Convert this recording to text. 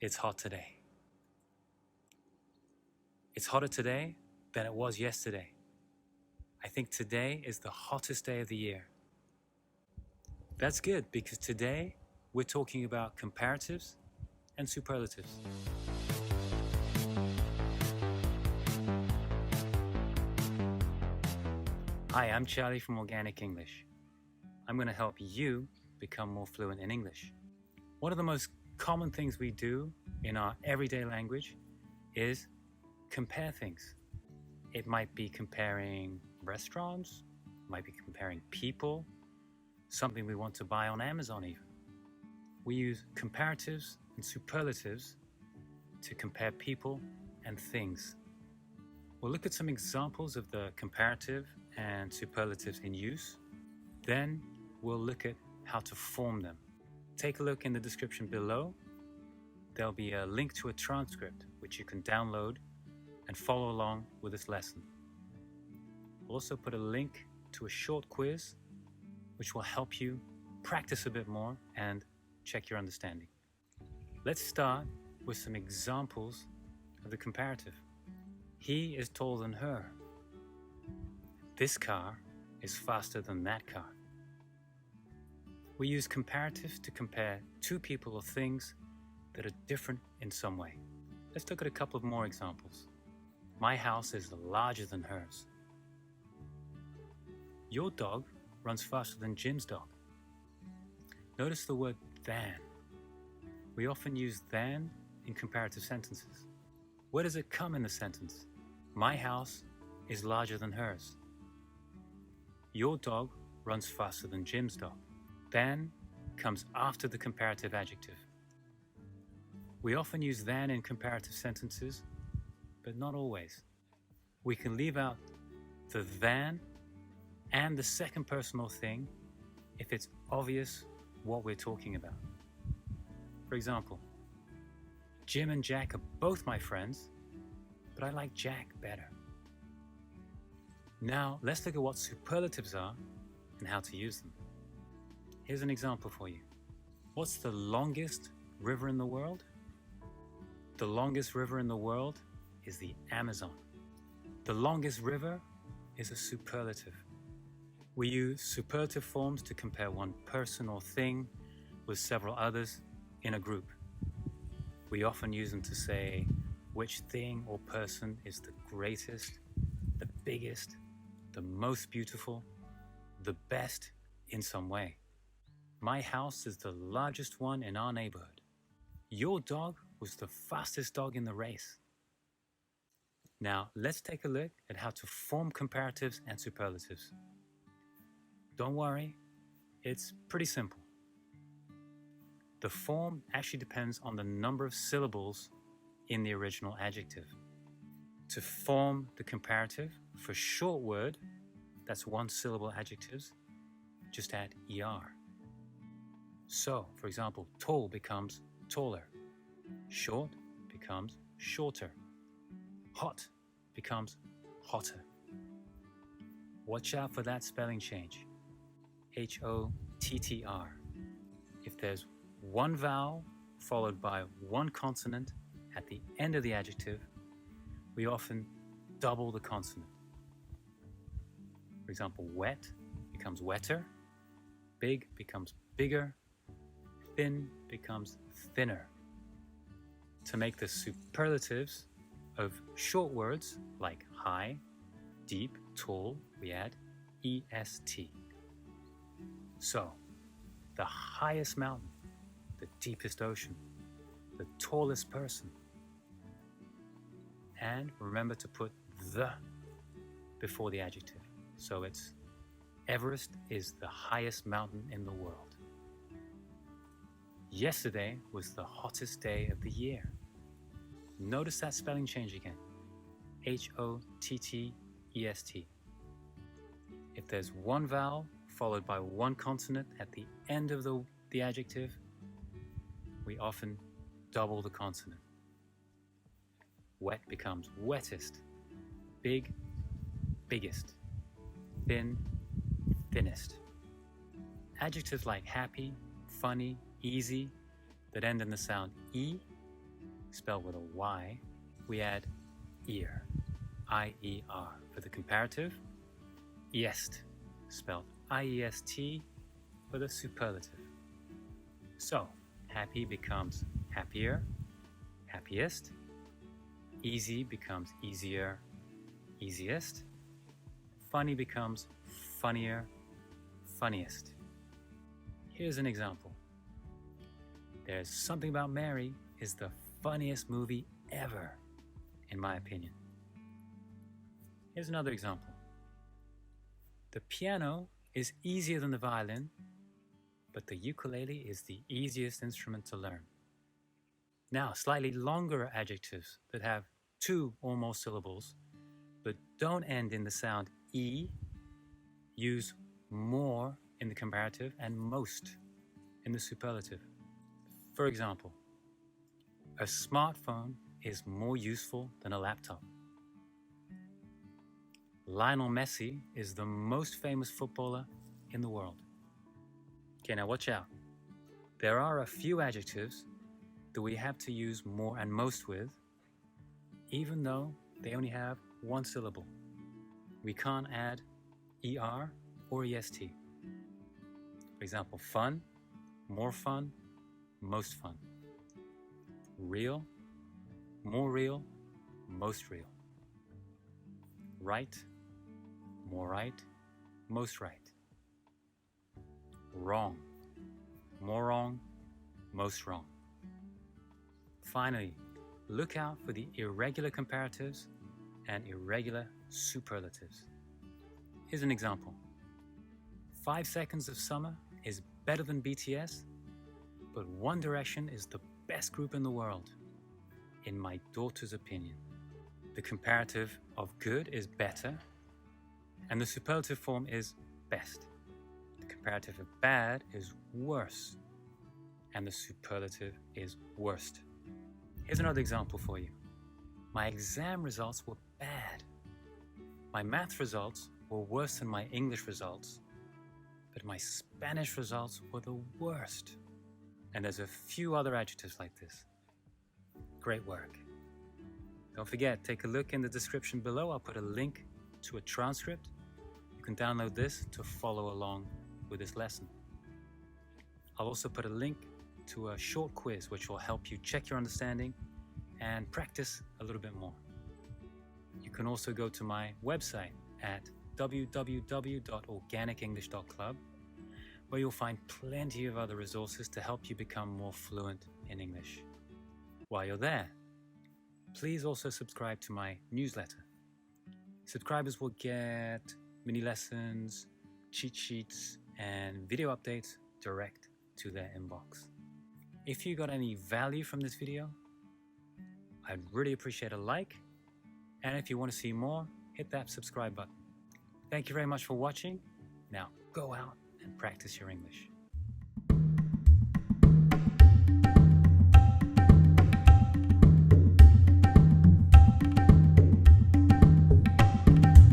It's hot today. It's hotter today than it was yesterday. I think today is the hottest day of the year. That's good because today we're talking about comparatives and superlatives. Hi, I'm Charlie from Organic English. I'm going to help you become more fluent in English. One of the most common things we do in our everyday language is compare things. It might be comparing restaurants, might be comparing people, something we want to buy on Amazon even. We use comparatives and superlatives to compare people and things. We'll look at some examples of the comparative and superlatives in use. Then we'll look at how to form them. Take a look in the description below. There'll be a link to a transcript which you can download and follow along with this lesson. We'll also put a link to a short quiz which will help you practice a bit more and check your understanding. Let's start with some examples of the comparative. He is taller than her. This car is faster than that car. We use comparatives to compare two people or things that are different in some way. Let's look at a couple of more examples. My house is larger than hers. Your dog runs faster than Jim's dog. Notice the word than. We often use than in comparative sentences. Where does it come in the sentence? My house is larger than hers. Your dog runs faster than Jim's dog. Than comes after the comparative adjective. We often use than in comparative sentences, but not always. We can leave out the than and the second personal thing if it's obvious what we're talking about. For example, Jim and Jack are both my friends, but I like Jack better. Now, let's look at what superlatives are and how to use them. Here's an example for you. What's the longest river in the world? The longest river in the world is the Amazon. The longest river is a superlative. We use superlative forms to compare one person or thing with several others in a group. We often use them to say which thing or person is the greatest, the biggest, the most beautiful, the best in some way. My house is the largest one in our neighborhood. Your dog was the fastest dog in the race. Now, let's take a look at how to form comparatives and superlatives. Don't worry, it's pretty simple. The form actually depends on the number of syllables in the original adjective. To form the comparative for short word, that's one syllable adjectives, just add er. So, for example, tall becomes taller. Short becomes shorter. Hot becomes hotter. Watch out for that spelling change. Hottr. If there's one vowel followed by one consonant at the end of the adjective, we often double the consonant. For example, wet becomes wetter, big becomes bigger, thin becomes thinner. To make the superlatives of short words like high, deep, tall, we add est. So, the highest mountain, the deepest ocean, the tallest person. And remember to put the before the adjective. So it's Everest is the highest mountain in the world. Yesterday was the hottest day of the year. Notice that spelling change again. Hottest. If there's one vowel followed by one consonant at the end of the adjective, we often double the consonant. Wet becomes wettest, big, biggest, thin, thinnest. Adjectives like happy, funny, easy that end in the sound E spelled with a Y, we add ear, I-E-R. For the comparative, iest, spelled I-E-S-T for the superlative. So, happy becomes happier, happiest. Easy becomes easier, easiest. Funny becomes funnier, funniest. Here's an example. There's Something About Mary is the funniest movie ever, in my opinion. Here's another example. The piano is easier than the violin, but the ukulele is the easiest instrument to learn. Now, slightly longer adjectives that have 2 or more syllables, but don't end in the sound E, use more in the comparative and most in the superlative. For example, a smartphone is more useful than a laptop. Lionel Messi is the most famous footballer in the world. Okay, now watch out. There are a few adjectives that we have to use more and most with, even though they only have 1 syllable. We can't add ER or EST. For example, fun, more fun, most fun. Real, more real, most real. Right, more right, most right. Wrong, more wrong, most wrong. Finally, look out for the irregular comparatives and irregular superlatives. Here's an example. 5 Seconds of Summer is better than BTS, but One Direction is the best group in the world, in my daughter's opinion. The comparative of good is better, and the superlative form is best. The comparative of bad is worse, and the superlative is worst. Here's another example for you. My exam results were bad. My math results were worse than my English results, but my Spanish results were the worst. And there's a few other adjectives like this. Great work. Don't forget, take a look in the description below. I'll put a link to a transcript. You can download this to follow along with this lesson. I'll also put a link to a short quiz which will help you check your understanding and practice a little bit more. You can also go to my website at www.organicenglish.club, where you'll find plenty of other resources to help you become more fluent in English. While you're there, please also subscribe to my newsletter. Subscribers will get mini lessons, cheat sheets, and video updates direct to their inbox. If you got any value from this video, I'd really appreciate a like, and if you want to see more, hit that subscribe button. Thank you very much for watching. Now go out and practice your English.